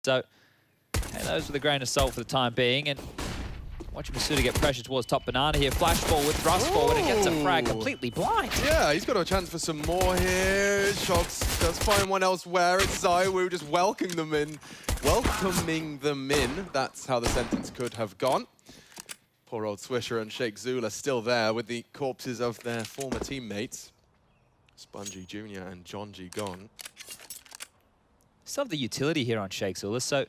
So, take those with a grain of salt for the time being. And watching Masuda get pressure towards top banana here. Flash forward, thrust forward, and gets a frag completely blind. Yeah, he's got a chance for some more here. Shox does find one elsewhere. It's ZywOo just welcoming them in. That's how the sentence could have gone. Poor old Swisher and Sheikh Zula still there with the corpses of their former teammates. Spongy Jr. and John G gone. Still have the utility here on Sheikh Zula, so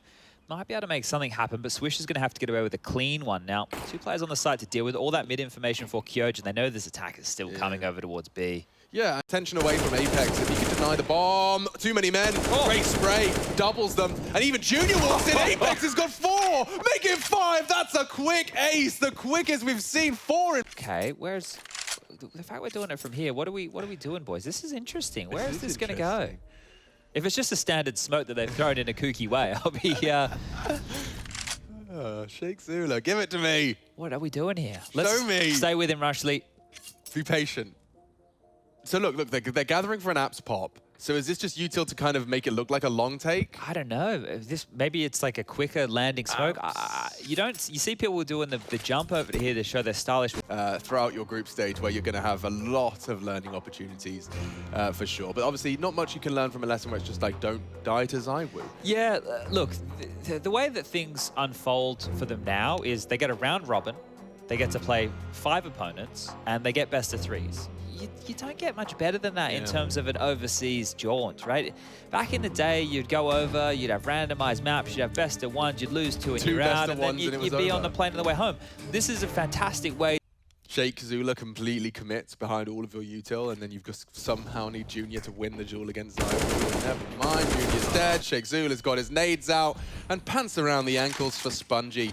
might be able to make something happen, but Swish is going to have to get away with a clean one. Now, 2 players on the side to deal with all that mid information for Kyojin. They know this attack is still coming over towards B. Yeah, attention away from Apex. If he can deny the bomb, too many men. Great spray, doubles them. And even Junior walks in. Apex has got 4, make it 5. That's a quick ace, the quickest we've seen 4. Okay, where's the fact we're doing it from here? What are we doing, boys? This is interesting. Where is this going to go? If it's just a standard smoke that they've thrown in a kooky way, I'll be... Sheikh Zula, give it to me. What are we doing here? Show me. Stay with him, Rushley. Be patient. So look, they're gathering for an apps pop. So is this just util to kind of make it look like a long take? I don't know. Maybe it's like a quicker landing smoke. You see people doing the jump over here to show they're stylish. Throughout your group stage where you're going to have a lot of learning opportunities for sure. But obviously not much you can learn from a lesson where it's just like, don't die to ZywOo. Yeah, look, the way that things unfold for them now is they get a round robin, they get to play 5 opponents, and they get best of 3s. You don't get much better than that in terms of an overseas jaunt, right? Back in the day, you'd go over, you'd have randomized maps, you'd have best of 1s, you'd lose 2 in your round, and then you'd be on the plane on the way home. This is a fantastic way. Sheikh Zula completely commits behind all of your util, and then you've just somehow need Junior to win the duel against ZywOo. Never mind, Junior's dead. Sheikh Zula's got his nades out, and pants around the ankles for Spongy.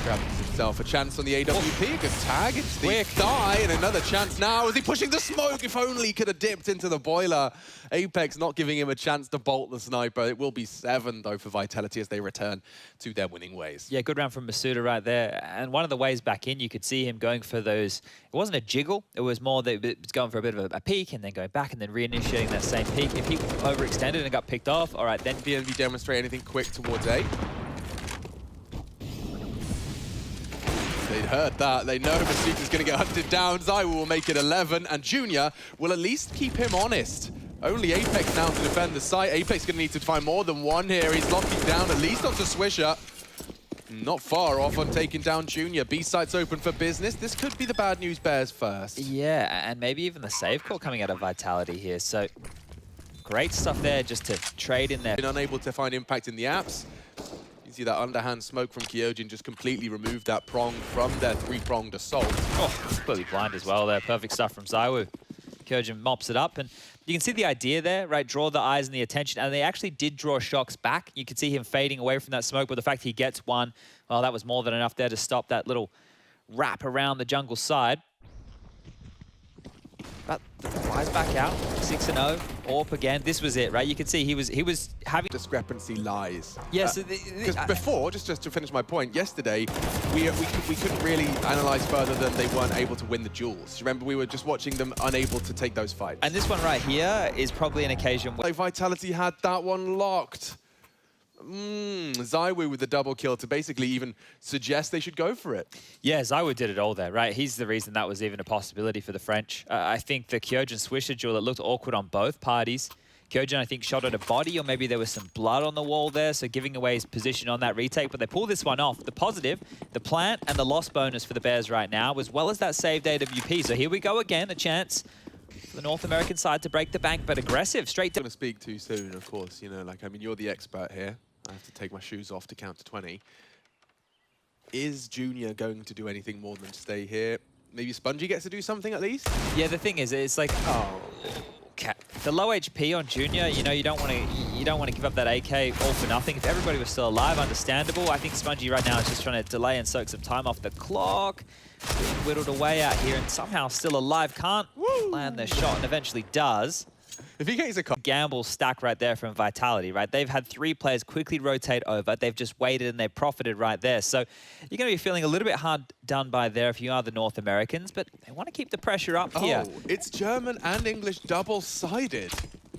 Grabs himself a chance on the AWP. Good tag. It's the die, and another chance now. Is he pushing the smoke? If only he could have dipped into the boiler. Apex not giving him a chance to bolt the sniper. It will be 7, though, for Vitality as they return to their winning ways. Yeah, good round from Masuda right there. And one of the ways back in, you could see him going for those... It wasn't a jiggle. It was more that it was going for a bit of a peek and then going back and then reinitiating that same peek. If he overextended and got picked off, all right, then... Did he demonstrate anything quick towards A? They'd heard that. They know Masuda's going to get hunted down. ZywOo will make it 11, and Junior will at least keep him honest. Only Apex now to defend the site. Apex going to need to find more than 1 here. He's locking down at least onto Swisher. Not far off on taking down Junior. B site's open for business. This could be the bad news bears first. Yeah, and maybe even the save call coming out of Vitality here. So great stuff there just to trade in there. Been unable to find impact in the apps. You see that underhand smoke from Kyojin just completely removed that prong from their 3-pronged assault. Oh, completely blind as well there. Perfect stuff from ZywOo. Kyojin mops it up, and you can see the idea there, right? Draw the eyes and the attention, and they actually did draw Shox back. You could see him fading away from that smoke, but the fact he gets one, well, that was more than enough there to stop that little wrap around the jungle side. But the flies back out, 6-0, AWP again. This was it, right? You could see he was having... Discrepancy lies. Yes. Because before, just to finish my point, yesterday, we couldn't really analyze further than they weren't able to win the duels. Remember, we were just watching them unable to take those fights. And this one right here is probably an occasion where... Vitality had that one locked. ZywOo with the double kill to basically even suggest they should go for it. Yeah, ZywOo did it all there, right? He's the reason that was even a possibility for the French. I think the Kyojin Swisher duel, it looked awkward on both parties. Kyojin, I think, shot at a body, or maybe there was some blood on the wall there, so giving away his position on that retake, but they pull this one off. The positive, the plant, and the loss bonus for the Bears right now, as well as that saved AWP. So here we go again, a chance for the North American side to break the bank, but aggressive, straight to... I'm going to speak too soon, of course. You know, like, I mean, you're the expert here. I have to take my shoes off to count to 20. Is Junior going to do anything more than stay here? Maybe Spongy gets to do something at least? Yeah, the thing is, it's like, the low HP on Junior, you know, you don't want to give up that AK all for nothing. If everybody was still alive, understandable. I think Spongy right now is just trying to delay and soak some time off the clock. Being whittled away out here and somehow still alive. Can't land the shot and eventually does. If he gets a gamble stack right there from Vitality, right? They've had 3 players quickly rotate over. They've just waited and they've profited right there. So you're going to be feeling a little bit hard done by there if you are the North Americans, but they want to keep the pressure up here. Oh, it's German and English double-sided.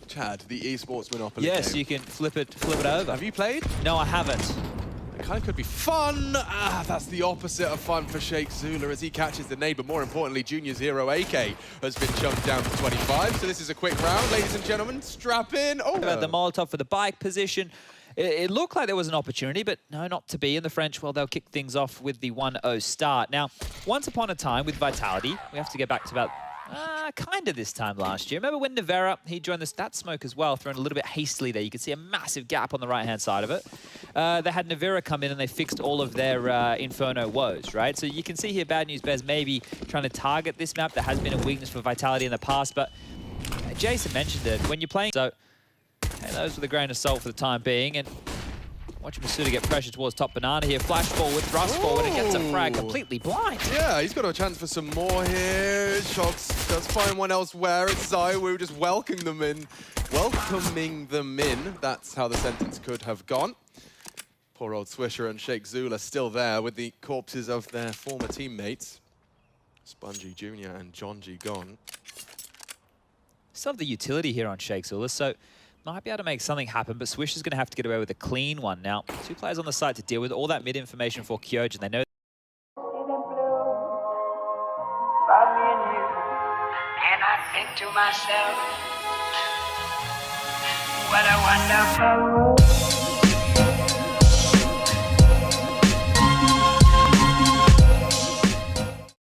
Chad, the esports monopoly Yes, game. you can flip it over. Have you played? No, I haven't. It kind of could be fun. That's the opposite of fun for Sheikh Zula as he catches the nade, but more importantly, Junior's hero AK has been chunked down to 25. So this is a quick round, ladies and gentlemen. Strap in. Oh, The Molotov for the bike position. It looked like there was an opportunity, but no, not to be. In the French, well, they'll kick things off with the 1-0 start. Now, once upon a time with Vitality, we have to go back to about kind of this time last year. Remember when Nivera, he joined that smoke as well, thrown a little bit hastily there. You can see a massive gap on the right-hand side of it. They had Nivera come in and they fixed all of their Inferno woes, right? So you can see here Bad News Bears maybe trying to target this map. There has been a weakness for Vitality in the past, but Jason mentioned it. When you're playing, so hey, those with a grain of salt for the time being, and watch Masuda get pressure towards top banana here. Flash forward, thrust forward, and gets a frag completely blind. Yeah, he's got a chance for some more here. Shox does find one elsewhere. It's ZywOo just welcoming them in. That's how the sentence could have gone. Poor old Swisher and Sheikh Zula still there with the corpses of their former teammates. Spongy Jr. and John G gone. Still have the utility here on Sheikh Zula, so might be able to make something happen, but Swish is going to have to get away with a clean one. Now, 2 players on the site to deal with all that mid information for Kyojin. They know. And I think to myself, what a wonderful world.